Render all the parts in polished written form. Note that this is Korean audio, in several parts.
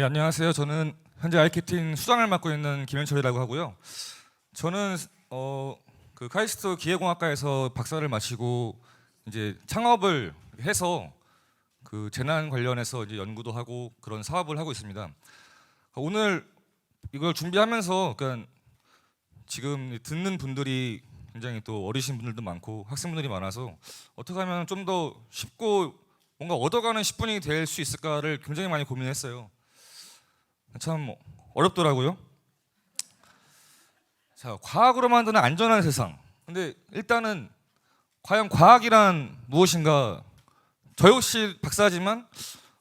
네, 안녕하세요. 저는 현재 아이캐팅 수장을 맡고 있는 김현철이라고 하고요. 저는 그 카이스트 기계공학과에서 박사를 마치고 이제 창업을 해서 그 재난 관련해서 이제 연구도 하고 그런 사업을 하고 있습니다. 오늘 이걸 준비하면서 그러니까 지금 듣는 분들이 굉장히 또 어리신 분들도 많고 학생분들이 많아서 어떻게 하면 좀 더 쉽고 뭔가 얻어가는 10분이 될 수 있을까를 굉장히 많이 고민했어요. 참 어렵더라고요. 자, 과학으로 만드는 안전한 세상. 근데 일단은 과연 과학이란 무엇인가? 저 역시 박사지만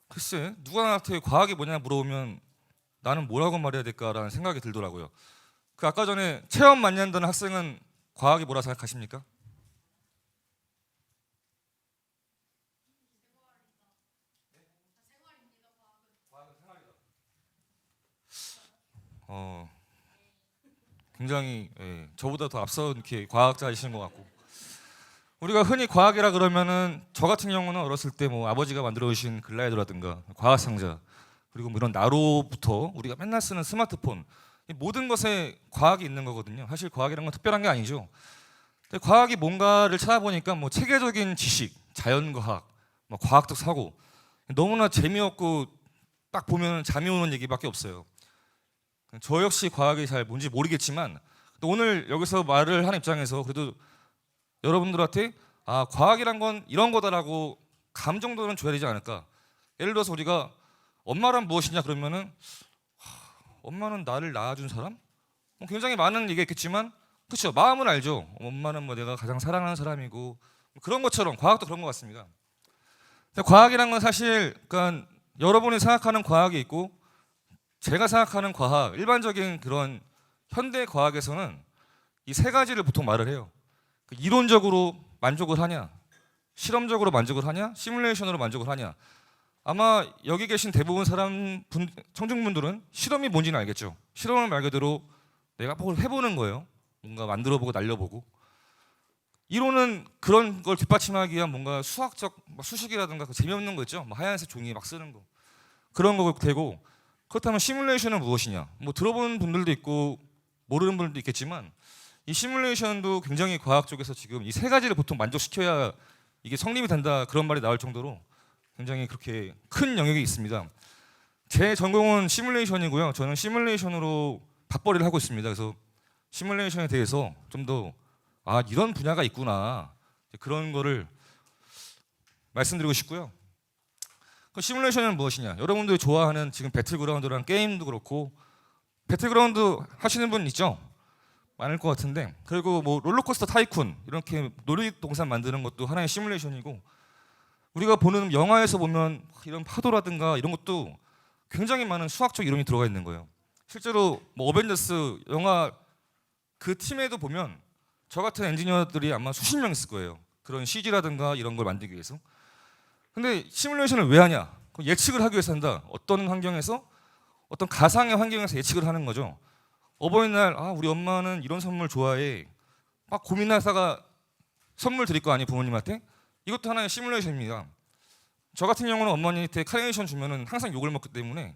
글쎄 누가 나한테 과학이 뭐냐 물어보면 나는 뭐라고 말해야 될까라는 생각이 들더라고요. 그 아까 전에 체험 많이 한다는 학생은 과학이 뭐라 생각하십니까? 어, 굉장히 저보다 더 앞서 이렇게 과학자이신 것 같고 우리가 흔히 과학이라 그러면은 저 같은 경우는 어렸을 때 뭐 아버지가 만들어 주신 글라이더라든가 과학 상자 그리고 뭐 이런 나로부터 우리가 맨날 쓰는 스마트폰 이 모든 것에 과학이 있는 거거든요. 사실 과학이란 건 특별한 게 아니죠. 근데 과학이 뭔가를 찾아보니까 뭐 체계적인 지식, 자연과학, 뭐 과학적 사고 너무나 재미없고 딱 보면 잠이 오는 얘기밖에 없어요. 저 역시 과학이 잘 뭔지 모르겠지만 또 오늘 여기서 말을 하는 입장에서 그래도 여러분들한테 아 과학이란 건 이런 거다라고 감 정도는 줘야 되지 않을까. 예를 들어서 우리가 엄마란 무엇이냐 그러면은 엄마는 나를 낳아준 사람? 뭐 굉장히 많은 얘기가 있겠지만 그렇죠. 마음은 알죠. 엄마는 뭐 내가 가장 사랑하는 사람이고 뭐 그런 것처럼 과학도 그런 것 같습니다. 근데 과학이란 건 사실 그러니까 여러분이 생각하는 과학이 있고 제가 생각하는 과학, 일반적인 그런 현대 과학에서는 이 세 가지를 보통 말을 해요. 이론적으로 만족을 하냐, 실험적으로 만족을 하냐, 시뮬레이션으로 만족을 하냐. 아마 여기 계신 대부분 청중분들은 실험이 뭔지는 알겠죠. 실험을 말 그대로 내가 뭘 해보는 거예요. 뭔가 만들어보고 날려보고. 이론은 그런 걸 뒷받침하기 위한 뭔가 수학적 수식이라든가 그 재미없는 거 있죠. 뭐 하얀색 종이에 막 쓰는 거 그런 거 되고. 그렇다면 시뮬레이션은 무엇이냐? 뭐 들어본 분들도 있고 모르는 분들도 있겠지만 이 시뮬레이션도 굉장히 과학 쪽에서 지금 이 세 가지를 보통 만족시켜야 이게 성립이 된다 그런 말이 나올 정도로 굉장히 그렇게 큰 영역이 있습니다. 제 전공은 시뮬레이션이고요. 저는 시뮬레이션으로 밥벌이를 하고 있습니다. 그래서 시뮬레이션에 대해서 좀 더 아 이런 분야가 있구나 그런 거를 말씀드리고 싶고요. 그 시뮬레이션은 무엇이냐? 여러분들이 좋아하는 지금 배틀그라운드라는 게임도 그렇고 배틀그라운드 하시는 분 있죠? 많을 것 같은데 그리고 뭐 롤러코스터 타이쿤 이렇게 놀이동산 만드는 것도 하나의 시뮬레이션이고 우리가 보는 영화에서 보면 이런 파도라든가 이런 것도 굉장히 많은 수학적 이론이 들어가 있는 거예요. 실제로 뭐 어벤져스 영화 그 팀에도 보면 저 같은 엔지니어들이 아마 수십 명 있을 거예요. 그런 CG라든가 이런 걸 만들기 위해서. 근데 시뮬레이션을 왜 하냐? 예측을 하기 위해서 한다. 어떤 환경에서 어떤 가상의 환경에서 예측을 하는 거죠. 어버이날 아 우리 엄마는 이런 선물 좋아해. 막 고민하다가 선물 드릴 거 아니에요 부모님한테. 이것도 하나의 시뮬레이션입니다. 저 같은 경우는 어머니한테 카네이션 주면은 항상 욕을 먹기 때문에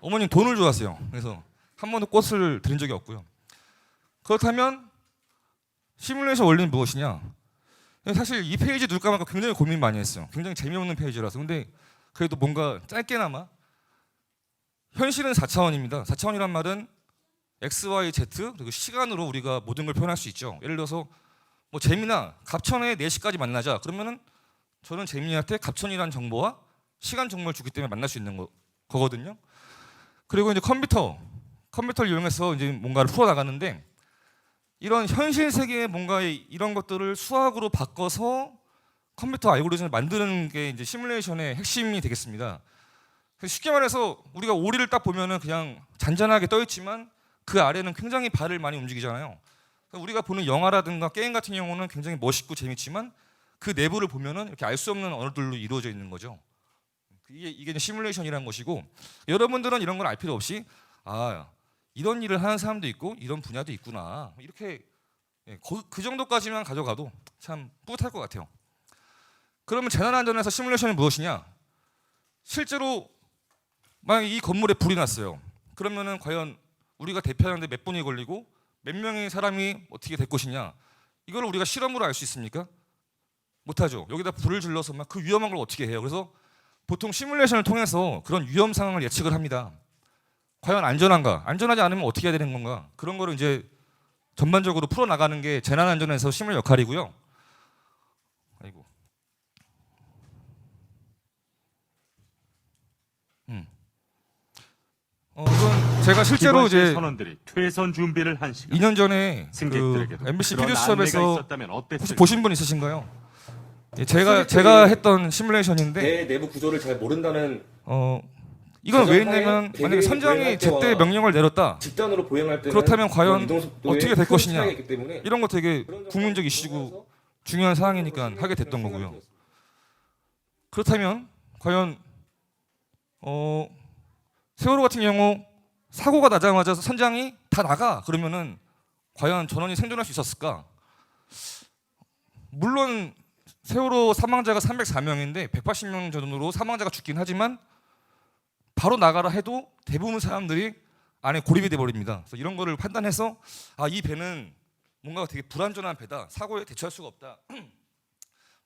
어머님 돈을 좋아하세요. 그래서 한 번도 꽃을 드린 적이 없고요. 그렇다면 시뮬레이션 원리는 무엇이냐? 사실 이 페이지 누를까 말까 굉장히 고민 많이 했어요. 굉장히 재미없는 페이지라서. 근데 그래도 뭔가 짧게나마 현실은 4차원입니다. 4차원이란 말은 X, Y, Z 그리고 시간으로 우리가 모든 걸 표현할 수 있죠. 예를 들어서 뭐 재미나 갑천에 4시까지 만나자. 그러면은 저는 재민이한테 갑천이라는 정보와 시간 정보를 주기 때문에 만날 수 있는 거거든요. 그리고 이제 컴퓨터를 이용해서 이제 뭔가를 풀어 나가는데 이런 현실 세계의 뭔가 이런 것들을 수학으로 바꿔서 컴퓨터 알고리즘을 만드는 게 이제 시뮬레이션의 핵심이 되겠습니다. 쉽게 말해서 우리가 오리를 딱 보면은 그냥 잔잔하게 떠 있지만 그 아래는 굉장히 발을 많이 움직이잖아요. 우리가 보는 영화라든가 게임 같은 경우는 굉장히 멋있고 재밌지만 그 내부를 보면은 이렇게 알 수 없는 언어들로 이루어져 있는 거죠. 이게 시뮬레이션이라는 것이고 여러분들은 이런 걸 알 필요 없이 아 이런 일을 하는 사람도 있고 이런 분야도 있구나 이렇게 그 정도까지만 가져가도 참 뿌듯할 것 같아요. 그러면 재난안전에서 시뮬레이션이 무엇이냐? 실제로 만약 이 건물에 불이 났어요. 그러면은 과연 우리가 대피하는데 몇 분이 걸리고 몇 명의 사람이 어떻게 될 것이냐? 이걸 우리가 실험으로 알 수 있습니까? 못하죠. 여기다 불을 질러서 막 그 위험한 걸 어떻게 해요? 그래서 보통 시뮬레이션을 통해서 그런 위험 상황을 예측을 합니다. 과연 안전한가? 안전하지 않으면 어떻게 해야 되는 건가? 그런 거를 이제 전반적으로 풀어 나가는 게 재난안전에서 시뮬 역할이고요. 아이고. 이건 제가 실제로 이제 선원들이 퇴선 준비를 한 시간. 2년 전에 그 승객들에게도 MBC 그런 피드 안내가 수업에서 있었다면 혹시 어땠을까? 보신 분 있으신가요? 예, 제가 했던 시뮬레이션인데 내 내부 구조를 잘 모른다는 이건 왜 가정하에 했냐면 만약에 개개인이 선장이 보행할 때와 제때 명령을 내렸다. 집단으로 보행할 때는 그렇다면 과연 이동 속도에 어떻게 될 큰 것이냐. 차이가 있기 때문에 이런 거 되게 그런 점을 국민적 이슈고 고려해서 중요한 사항이니까 하게 됐던 거고요. 그렇다면 과연 세월호 같은 경우 사고가 나자마자 선장이 다 나가 그러면은 과연 전원이 생존할 수 있었을까? 물론 세월호 사망자가 304명인데 180명 정도로 사망자가 죽긴 하지만 바로 나가라 해도 대부분 사람들이 안에 고립이 돼 버립니다. 그래서 이런 거를 판단해서 이 배는 뭔가 되게 불안전한 배다. 사고에 대처할 수가 없다.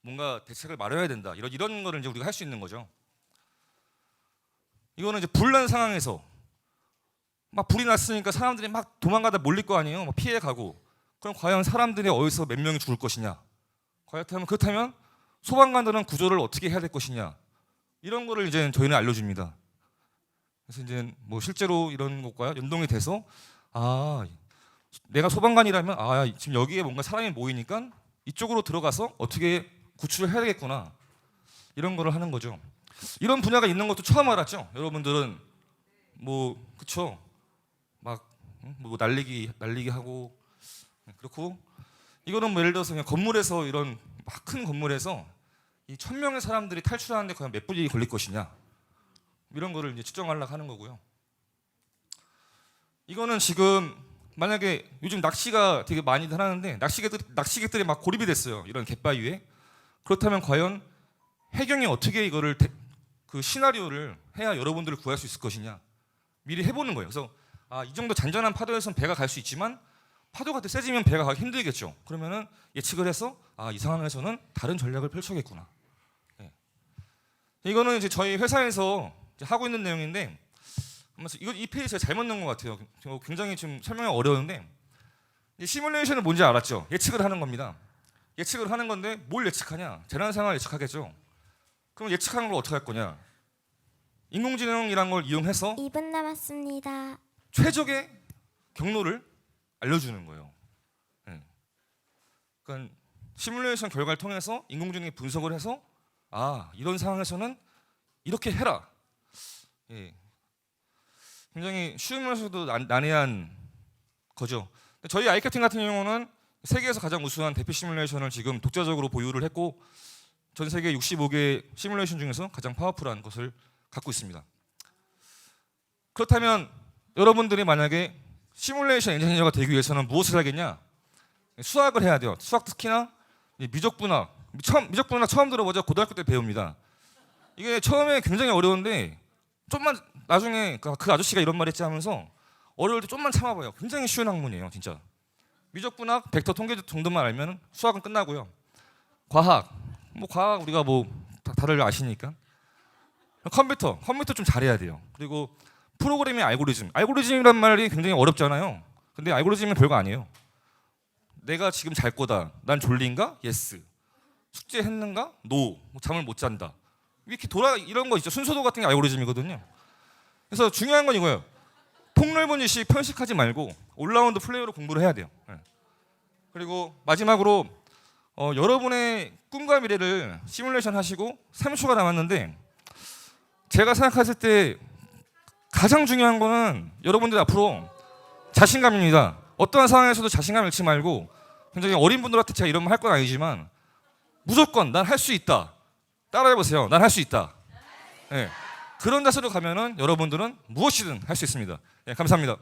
뭔가 대책을 마련해야 된다. 이런 거를 이제 우리가 할 수 있는 거죠. 이거는 이제 불난 상황에서 막 불이 났으니까 사람들이 막 도망가다 몰릴 거 아니에요. 막 피해 가고. 그럼 과연 사람들이 어디서 몇 명이 죽을 것이냐? 그렇다면 소방관들은 구조를 어떻게 해야 될 것이냐? 이런 거를 이제 저희는 알려줍니다. 그래서 이제 뭐 실제로 이런 것과 연동이 돼서 내가 소방관이라면 지금 여기에 뭔가 사람이 모이니까 이쪽으로 들어가서 어떻게 구출을 해야 되겠구나. 이런 거를 하는 거죠. 이런 분야가 있는 것도 처음 알았죠. 여러분들은 뭐 그쵸? 막 뭐 날리기 하고 그렇고 이거는 뭐 예를 들어서 그냥 건물에서 이런 막 큰 건물에서 이 1000명의 사람들이 탈출하는데 과연 몇 분이 걸릴 것이냐 이런 거를 이제 측정하려고 하는 거고요. 이거는 지금 만약에 요즘 낚시가 되게 많이들 하는데 낚시객들이 막 고립이 됐어요. 이런 갯바위에. 그렇다면 과연 해경이 어떻게 이거를 그 시나리오를 해야 여러분들을 구할 수 있을 것이냐 미리 해보는 거예요. 그래서 이 정도 잔잔한 파도에서는 배가 갈 수 있지만 파도가 더 세지면 배가 가기 힘들겠죠. 그러면은 예측을 해서 이 상황에서는 다른 전략을 펼쳐야겠구나. 네. 이거는 이제 저희 회사에서 이제 하고 있는 내용인데 이 페이지 제가 잘못 넣은 것 같아요. 굉장히 좀 설명이 어려운데 시뮬레이션은 뭔지 알았죠? 예측을 하는 겁니다. 예측을 하는 건데 뭘 예측하냐? 재난 상황을 예측하겠죠. 그럼 예측하는 걸 어떻게 할 거냐? 인공지능이란 걸 이용해서 2분 남았습니다. 최적의 경로를 알려주는 거예요. 네. 그러니까 시뮬레이션 결과를 통해서 인공지능이 분석을 해서 이런 상황에서는 이렇게 해라. 예. 굉장히 쉬우면서도 난해한 거죠. 저희 아이캐팅 같은 경우는 세계에서 가장 우수한 대피 시뮬레이션을 지금 독자적으로 보유를 했고 전 세계 65개 시뮬레이션 중에서 가장 파워풀한 것을 갖고 있습니다. 그렇다면 여러분들이 만약에 시뮬레이션 엔지니어가 되기 위해서는 무엇을 하겠냐? 수학을 해야 돼요. 수학 특히나 미적분학 처음 들어보죠. 고등학교 때 배웁니다. 이게 처음에 굉장히 어려운데 좀만 나중에 그 아저씨가 이런 말 했지 하면서 어려울 때 좀만 참아봐요. 굉장히 쉬운 학문이에요, 진짜. 미적분학, 벡터 통계 정도만 알면 수학은 끝나고요. 과학 우리가 다들 아시니까. 컴퓨터 좀 잘해야 돼요. 그리고 프로그래밍 알고리즘이란 말이 굉장히 어렵잖아요. 근데 알고리즘은 별거 아니에요. 내가 지금 잘 거다. 난 졸린가? 예스. 숙제 했는가? 노. 잠을 못 잔다. 이렇게 이런 거 있죠. 순서도 같은 게 알고리즘이거든요. 그래서 중요한 건 이거예요. 폭넓은 지식 편식하지 말고 올라운드 플레이어로 공부를 해야 돼요. 네. 그리고 마지막으로 여러분의 꿈과 미래를 시뮬레이션 하시고 30초가 남았는데 제가 생각했을 때 가장 중요한 거는 여러분들 앞으로 자신감입니다. 어떠한 상황에서도 자신감 잃지 말고 굉장히 어린 분들한테 제가 이런 말 할 건 아니지만 무조건 난 할 수 있다. 따라해보세요. 난 할 수 있다. 네. 그런 자세로 가면은 여러분들은 무엇이든 할 수 있습니다. 네, 감사합니다.